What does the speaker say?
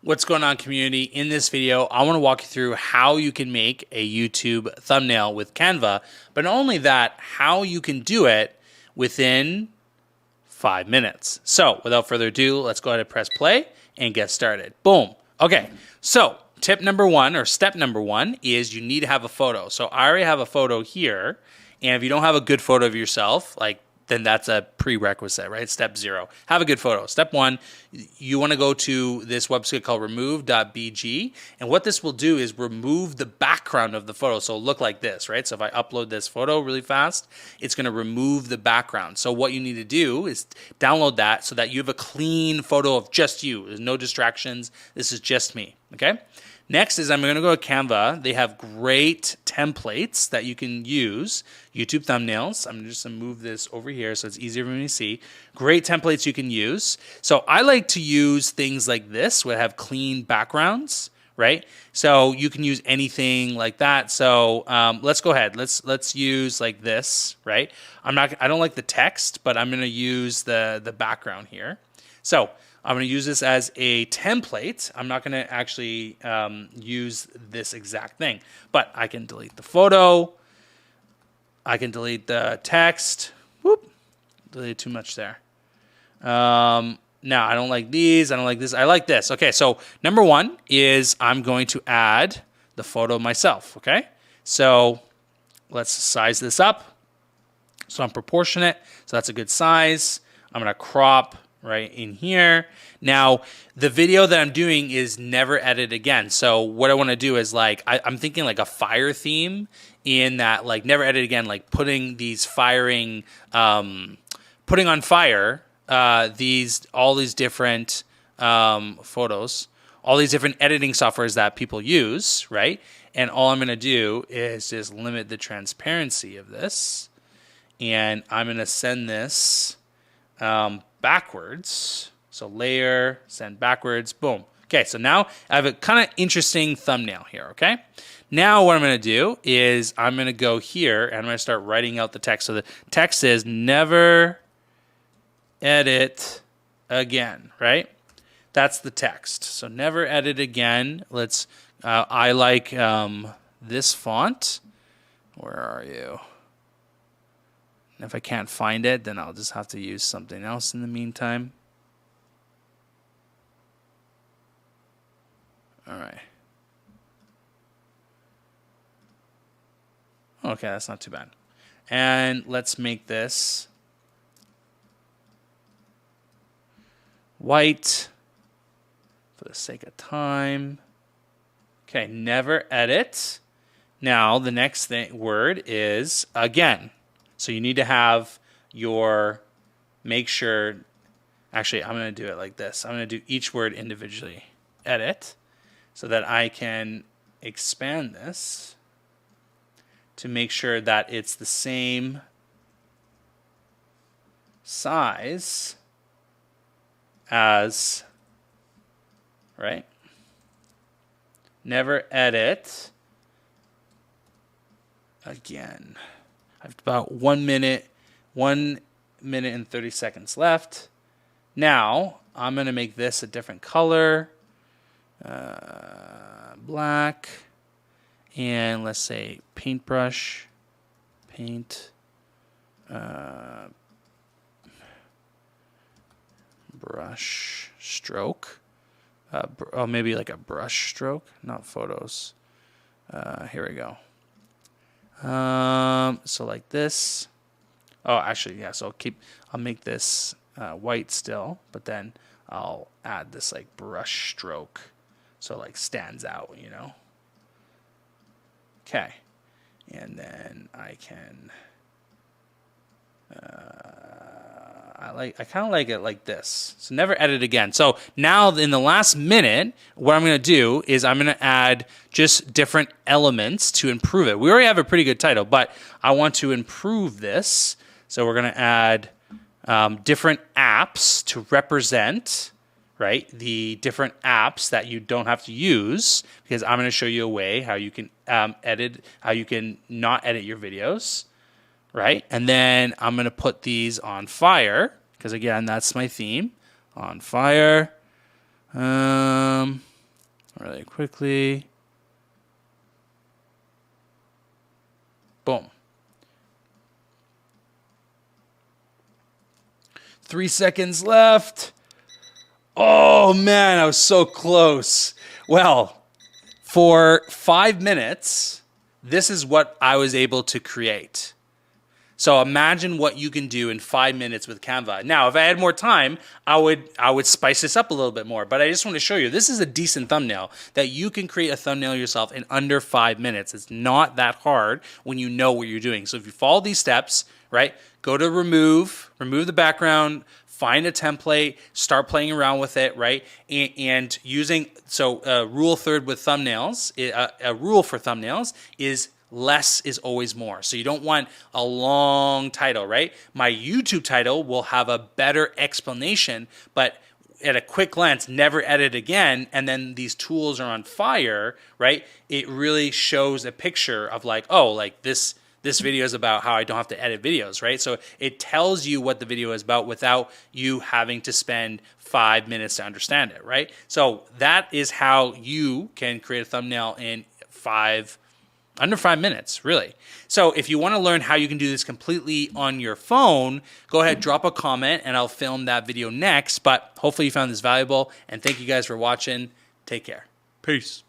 What's going on, community? In this video, I want to walk you through how you can make a YouTube thumbnail with Canva, but not only that, how you can do it within 5 minutes. So without further ado, let's go ahead and press play and get started. Boom. Okay, so tip number one or step number one is you need to have a photo. So I already have a photo here, and if you don't have a good photo of yourself, then that's a prerequisite, right? Step 0, have a good photo. Step 1, you want to go to this website called remove.bg. And what this will do is remove the background of the photo. So it'll look like this, right? So if I upload this photo really fast, it's going to remove the background. So what you need to do is download that so that you have a clean photo of just you. There's no distractions. This is just me, okay? Next is I'm going to go to Canva. They have great templates that you can use, YouTube thumbnails. I'm just going to move this over here so it's easier for me to see. Great templates you can use. So I like to use things like this that have clean backgrounds, right? So you can use anything like that. So let's go ahead. Let's use like this, right? I don't like the text, but I'm going to use the background here. So I'm going to use this as a template. I'm not going to actually use this exact thing, but I can delete the photo. I can delete the text. Whoop, deleted too much there. Now, I don't like these. I don't like this. I like this. Okay, so number one is I'm going to add the photo myself, okay? So let's size this up. So I'm proportionate, so that's a good size. I'm going to crop right in here. Now, the video that I'm doing is never edit again. So what I want to do is I'm thinking like a fire theme in that, like never edit again, like putting these putting on fire all these different photos, all these different editing softwares that people use, right? And all I'm going to do is just limit the transparency of this. And I'm going to send this backwards. So layer, send backwards, boom. Okay, so now I have a kind of interesting thumbnail here, okay? Now what I'm going to do is I'm going to go here and I'm going to start writing out the text. So the text is never edit again, right? That's the text. So never edit again. Let's, I like this font. Where are you? If I can't find it, then I'll just have to use something else in the meantime. All right. Okay, that's not too bad. And let's make this white for the sake of time. Okay, never edit. Now, the next word is again. So you need to have make sure, actually, I'm going to do it like this. I'm going to do each word individually. Edit, so that I can expand this to make sure that it's the same size as, right? Never edit again. I have about 1 minute and 30 seconds left. Now, I'm going to make this a different color, black, and let's say paintbrush, brush stroke, maybe like a brush stroke, not photos. Here we go. So like this. Oh, actually, yeah. So I'll make this white still, but then I'll add this like brush stroke, so like stands out, you know. Okay, and then I can. I kind of like it like this. So never edit again. So now in the last minute, what I'm going to do is I'm going to add just different elements to improve it. We already have a pretty good title, but I want to improve this. So we're going to add different apps to represent, right, the different apps that you don't have to use, because I'm going to show you a way how you can how you can not edit your videos. Right? And then I'm going to put these on fire, because again, that's my theme. On fire. really quickly. Boom. 3 seconds left. Oh man, I was so close. Well, for 5 minutes, this is what I was able to create. So imagine what you can do in 5 minutes with Canva. Now, if I had more time, I would spice this up a little bit more. But I just want to show you, this is a decent thumbnail that you can create a thumbnail yourself in under 5 minutes. It's not that hard when you know what you're doing. So if you follow these steps, right, go to remove the background, find a template, start playing around with it, right? And using, so rule third with thumbnails, a rule for thumbnails is less is always more. So you don't want a long title, right? My YouTube title will have a better explanation, but at a quick glance, never edit again. And then these tools are on fire, right? It really shows a picture of like, oh, like this video is about how I don't have to edit videos, right? So it tells you what the video is about without you having to spend 5 minutes to understand it, right? So that is how you can create a thumbnail in under 5 minutes, really. So if you want to learn how you can do this completely on your phone, go ahead, drop a comment, and I'll film that video next. But hopefully you found this valuable, and thank you guys for watching. Take care. Peace.